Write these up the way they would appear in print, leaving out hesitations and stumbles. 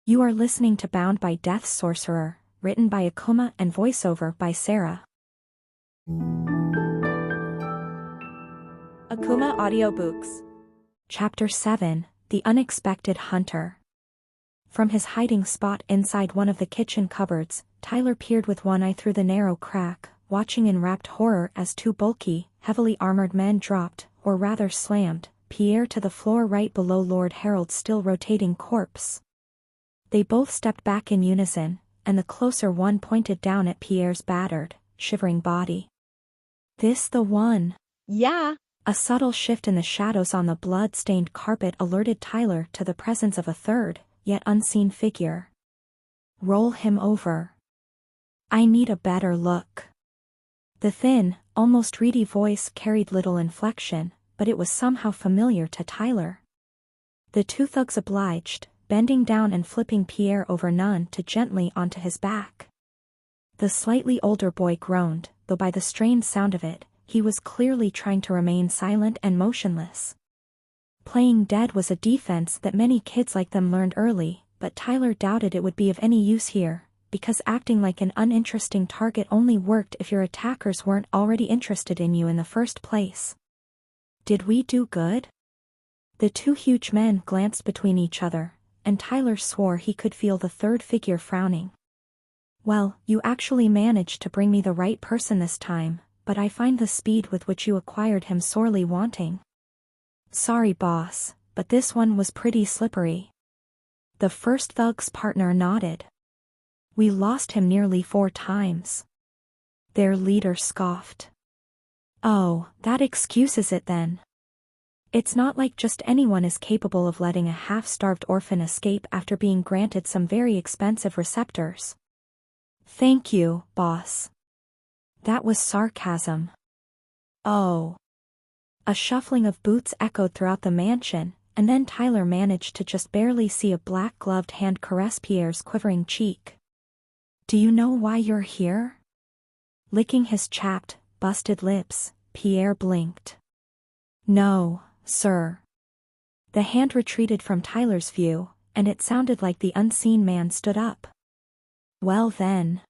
You are listening to Bound by Death's Sorcerer, written by Akumah and voiceover by Sara. Akumah Audiobooks. Chapter 7, The Unexpected Hunter. From his hiding spot inside one of the kitchen cupboards, Tyler peered with one eye through the narrow crack, watching in rapt horror as two bulky, heavily armored men dropped, or rather slammed, Pierre to the floor right below Lord Harold's still rotating corpse. They both stepped back in unison, and the closer one pointed down at Pierre's battered, shivering body. "This the one?" "Yeah." A subtle shift in the shadows on the blood-stained carpet alerted Tyler to the presence of a third, yet unseen figure. "Roll him over. I need a better look." The thin, almost reedy voice carried little inflection, but it was somehow familiar to Tyler. The two thugs obliged, bending down and flipping Pierre over none too gently onto his back. The slightly older boy groaned, though by the strained sound of it, he was clearly trying to remain silent and motionless. Playing dead was a defense that many kids like them learned early, but Tyler doubted it would be of any use here, because acting like an uninteresting target only worked if your attackers weren't already interested in you in the first place. Did we do good? The two huge men glanced between each other, and Tyler swore he could feel the third figure frowning. "Well, you actually managed to bring me the right person this time, but I find the speed with which you acquired him sorely wanting." "Sorry boss, but this one was pretty slippery." The first thug's partner nodded. "We lost him nearly 4 times. Their leader scoffed. "Oh, that excuses it then. It's not like just anyone is capable of letting a half-starved orphan escape after being granted some very expensive receptors." "Thank you, boss." That was sarcasm. "Oh." A shuffling of boots echoed throughout the mansion, and then Tyler managed to just barely see a black-gloved hand caress Pierre's quivering cheek. "Do you know why you're here?" Licking his chapped, busted lips, Pierre blinked. "No, sir." The hand retreated from Tyler's view, and it sounded like the unseen man stood up. "Well then.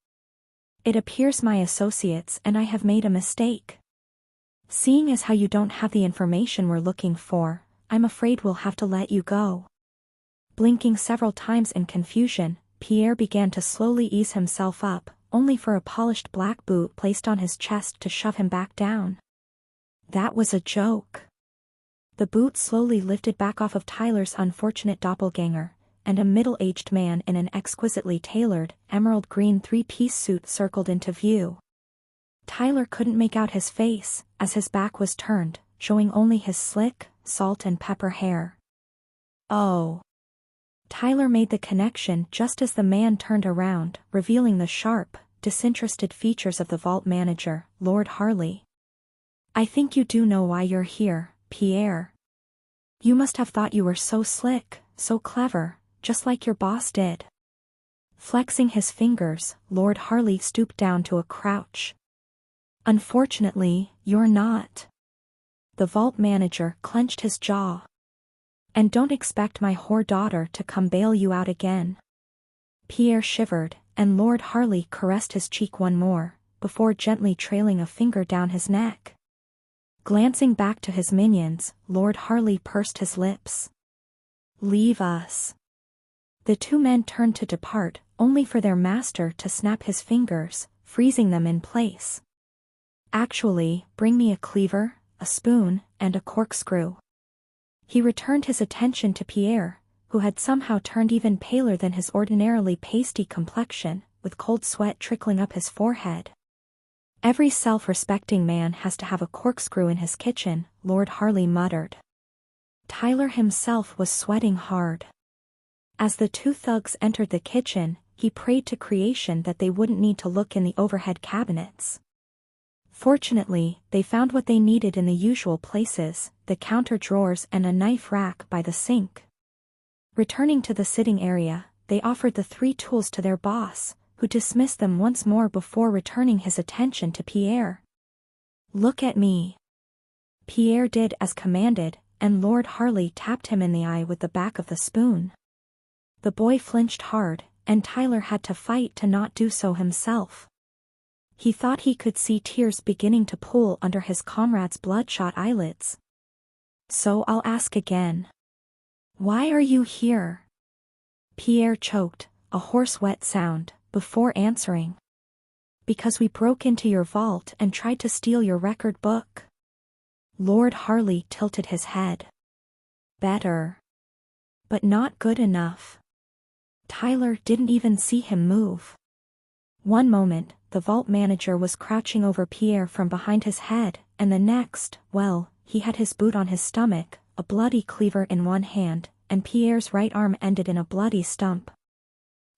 It appears my associates and I have made a mistake. Seeing as how you don't have the information we're looking for, I'm afraid we'll have to let you go." Blinking several times in confusion, Pierre began to slowly ease himself up, only for a polished black boot placed on his chest to shove him back down. That was a joke. The boot slowly lifted back off of Tyler's unfortunate doppelganger, and a middle-aged man in an exquisitely tailored, emerald-green 3-piece suit circled into view. Tyler couldn't make out his face, as his back was turned, showing only his slick, salt and pepper hair. "Oh." Tyler made the connection just as the man turned around, revealing the sharp, disinterested features of the vault manager, Lord Harley. "I think you do know why you're here, Pierre. You must have thought you were so slick, so clever, just like your boss did." Flexing his fingers, Lord Harley stooped down to a crouch. "Unfortunately, you're not." The vault manager clenched his jaw. "And don't expect my whore daughter to come bail you out again." Pierre shivered, and Lord Harley caressed his cheek one more, before gently trailing a finger down his neck. Glancing back to his minions, Lord Harley pursed his lips. "Leave us." The two men turned to depart, only for their master to snap his fingers, freezing them in place. "Actually, bring me a cleaver, a spoon, and a corkscrew." He returned his attention to Pierre, who had somehow turned even paler than his ordinarily pasty complexion, with cold sweat trickling up his forehead. "Every self-respecting man has to have a corkscrew in his kitchen," Lord Harley muttered. Tyler himself was sweating hard. As the two thugs entered the kitchen, he prayed to creation that they wouldn't need to look in the overhead cabinets. Fortunately, they found what they needed in the usual places, the counter drawers and a knife rack by the sink. Returning to the sitting area, they offered the 3 tools to their boss, who dismissed them once more before returning his attention to Pierre. "Look at me." Pierre did as commanded, and Lord Harley tapped him in the eye with the back of the spoon. The boy flinched hard, and Tyler had to fight to not do so himself. He thought he could see tears beginning to pool under his comrade's bloodshot eyelids. So I'll ask again. Why are you here? Pierre choked, a hoarse wet sound, before answering. Because we broke into your vault and tried to steal your record book. Lord Harley tilted his head. Better. But not good enough. Tyler didn't even see him move. One moment, the vault manager was crouching over Pierre from behind his head, and the next, well, he had his boot on his stomach, a bloody cleaver in one hand, and Pierre's right arm ended in a bloody stump.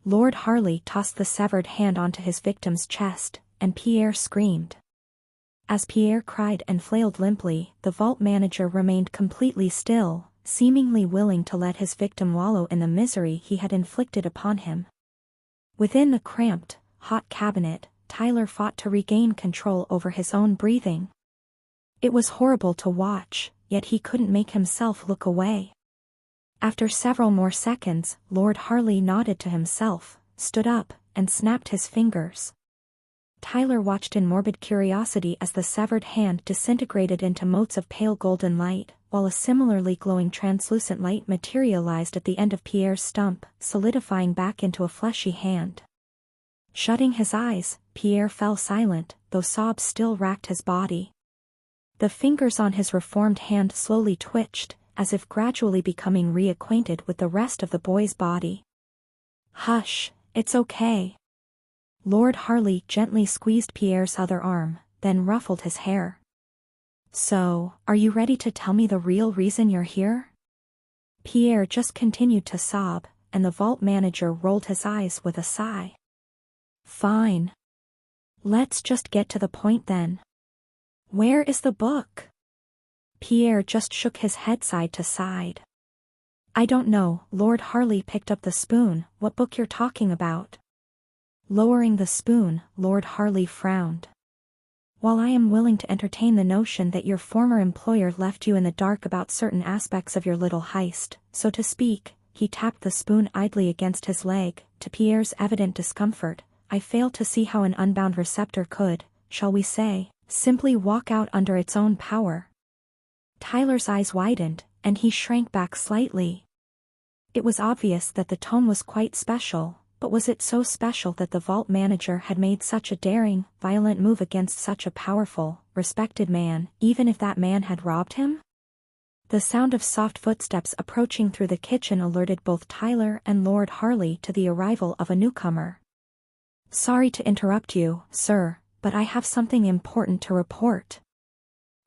Lord Harley tossed the severed hand onto his victim's chest, and Pierre screamed. As Pierre cried and flailed limply, the vault manager remained completely still, seemingly willing to let his victim wallow in the misery he had inflicted upon him. Within the cramped, hot cabinet, Tyler fought to regain control over his own breathing. It was horrible to watch, yet he couldn't make himself look away. After several more seconds, Lord Harley nodded to himself, stood up, and snapped his fingers. Tyler watched in morbid curiosity as the severed hand disintegrated into motes of pale golden light, while a similarly glowing translucent light materialized at the end of Pierre's stump, solidifying back into a fleshy hand. Shutting his eyes, Pierre fell silent, though sobs still racked his body. The fingers on his reformed hand slowly twitched, as if gradually becoming reacquainted with the rest of the boy's body. Hush, it's okay. Lord Harley gently squeezed Pierre's other arm, then ruffled his hair. So, are you ready to tell me the real reason you're here? Pierre just continued to sob, and the vault manager rolled his eyes with a sigh. Fine. Let's just get to the point then. Where is the book? Pierre just shook his head side to side. I don't know. Lord Harley picked up the spoon. What book you're talking about? Lowering the spoon, Lord Harley frowned. While I am willing to entertain the notion that your former employer left you in the dark about certain aspects of your little heist, so to speak, he tapped the spoon idly against his leg, to Pierre's evident discomfort, I fail to see how an unbound receptor could, shall we say, simply walk out under its own power. Tyler's eyes widened, and he shrank back slightly. It was obvious that the tone was quite special, but was it so special that the vault manager had made such a daring, violent move against such a powerful, respected man, even if that man had robbed him? The sound of soft footsteps approaching through the kitchen alerted both Tyler and Lord Harley to the arrival of a newcomer. Sorry to interrupt you, sir, but I have something important to report.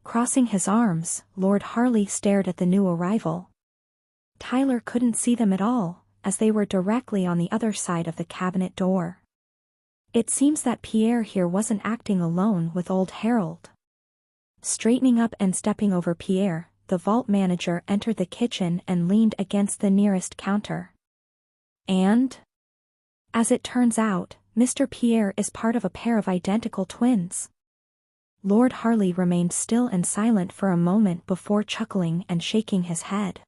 Crossing his arms, Lord Harley stared at the new arrival. Tyler couldn't see them at all, as they were directly on the other side of the cabinet door. It seems that Pierre here wasn't acting alone with old Harold. Straightening up and stepping over Pierre, the vault manager entered the kitchen and leaned against the nearest counter. And? As it turns out, Mr. Pierre is part of a pair of identical twins. Lord Harley remained still and silent for a moment before chuckling and shaking his head.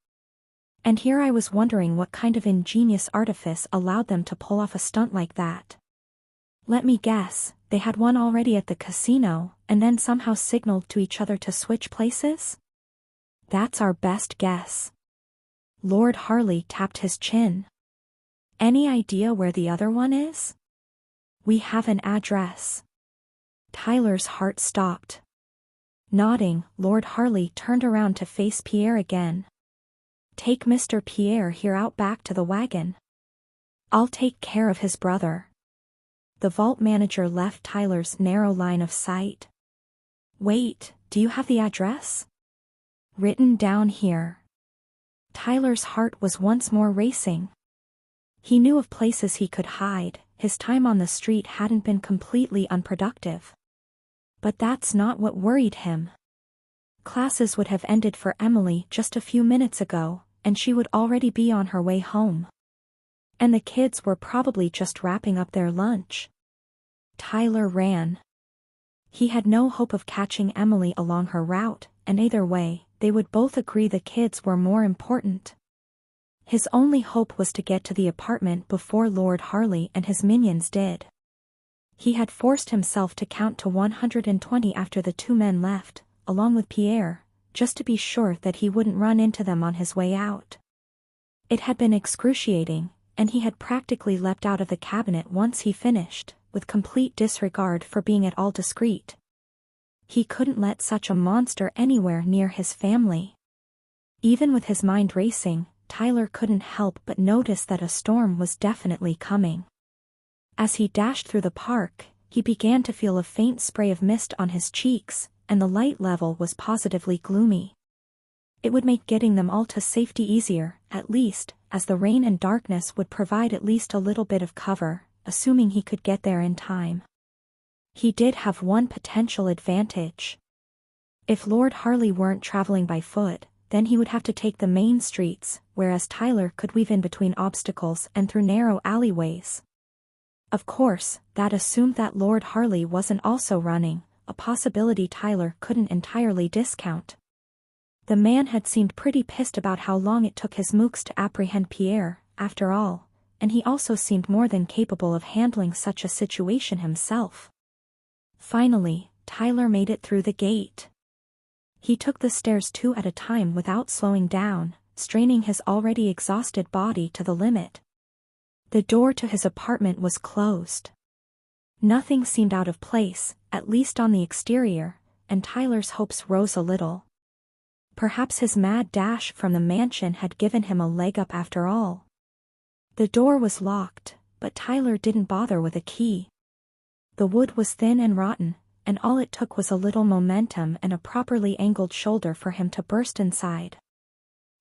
And here I was wondering what kind of ingenious artifice allowed them to pull off a stunt like that. Let me guess, they had one already at the casino, and then somehow signaled to each other to switch places? That's our best guess. Lord Harley tapped his chin. Any idea where the other one is? We have an address. Tyler's heart stopped. Nodding, Lord Harley turned around to face Pierre again. Take Mr. Pierre here out back to the wagon. I'll take care of his brother. The vault manager left Tyler's narrow line of sight. Wait, do you have the address? Written down here. Tyler's heart was once more racing. He knew of places he could hide, his time on the street hadn't been completely unproductive. But that's not what worried him. Classes would have ended for Emily just a few minutes ago, and she would already be on her way home. And the kids were probably just wrapping up their lunch. Tyler ran. He had no hope of catching Emily along her route, and either way, they would both agree the kids were more important. His only hope was to get to the apartment before Lord Harley and his minions did. He had forced himself to count to 120 after the two men left, along with Pierre, just to be sure that he wouldn't run into them on his way out. It had been excruciating, and he had practically leapt out of the cabinet once he finished, with complete disregard for being at all discreet. He couldn't let such a monster anywhere near his family. Even with his mind racing, Tyler couldn't help but notice that a storm was definitely coming. As he dashed through the park, he began to feel a faint spray of mist on his cheeks, and the light level was positively gloomy. It would make getting them all to safety easier, at least, as the rain and darkness would provide at least a little bit of cover, assuming he could get there in time. He did have one potential advantage. If Lord Harley weren't traveling by foot, then he would have to take the main streets, whereas Tyler could weave in between obstacles and through narrow alleyways. Of course, that assumed that Lord Harley wasn't also running, a possibility Tyler couldn't entirely discount. The man had seemed pretty pissed about how long it took his mooks to apprehend Pierre, after all, and he also seemed more than capable of handling such a situation himself. Finally, Tyler made it through the gate. He took the stairs two at a time without slowing down, straining his already exhausted body to the limit. The door to his apartment was closed. Nothing seemed out of place, at least on the exterior, and Tyler's hopes rose a little. Perhaps his mad dash from the mansion had given him a leg up after all. The door was locked, but Tyler didn't bother with a key. The wood was thin and rotten, and all it took was a little momentum and a properly angled shoulder for him to burst inside.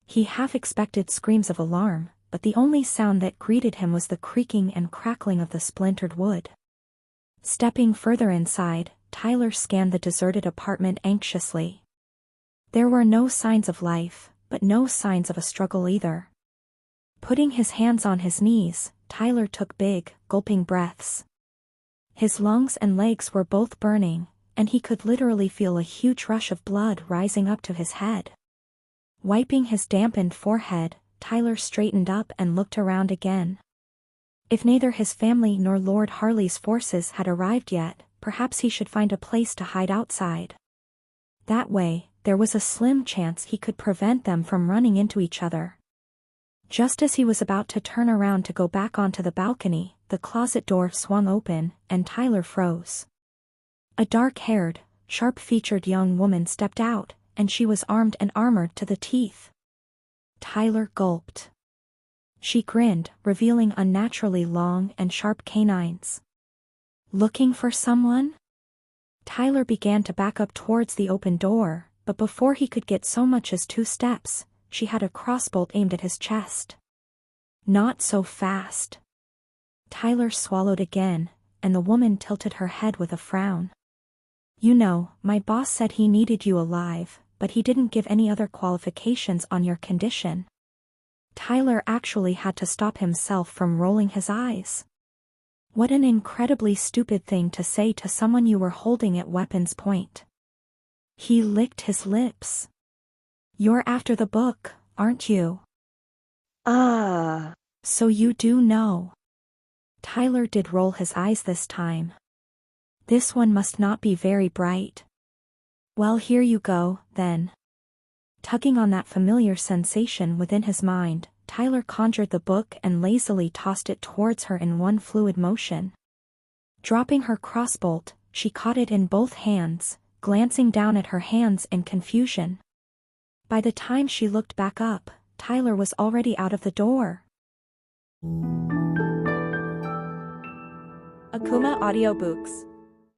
He half expected screams of alarm, but the only sound that greeted him was the creaking and crackling of the splintered wood. Stepping further inside, Tyler scanned the deserted apartment anxiously. There were no signs of life, but no signs of a struggle either. Putting his hands on his knees, Tyler took big, gulping breaths. His lungs and legs were both burning, and he could literally feel a huge rush of blood rising up to his head. Wiping his dampened forehead, Tyler straightened up and looked around again. If neither his family nor Lord Harley's forces had arrived yet, perhaps he should find a place to hide outside. That way, there was a slim chance he could prevent them from running into each other. Just as he was about to turn around to go back onto the balcony, the closet door swung open, and Tyler froze. A dark-haired, sharp-featured young woman stepped out, and she was armed and armored to the teeth. Tyler gulped. She grinned, revealing unnaturally long and sharp canines. "Looking for someone?" Tyler began to back up towards the open door, but before he could get so much as 2 steps, she had a crossbolt aimed at his chest. "Not so fast." Tyler swallowed again, and the woman tilted her head with a frown. "You know, my boss said he needed you alive, but he didn't give any other qualifications on your condition." Tyler actually had to stop himself from rolling his eyes. What an incredibly stupid thing to say to someone you were holding at weapon's point. He licked his lips. "You're after the book, aren't you?" Ah. "So you do know." Tyler did roll his eyes this time. "This one must not be very bright." "Well, here you go, then." Tugging on that familiar sensation within his mind, Tyler conjured the book and lazily tossed it towards her in one fluid motion. Dropping her crossbolt, she caught it in both hands, glancing down at her hands in confusion. By the time she looked back up, Tyler was already out of the door. Akumah Audiobooks.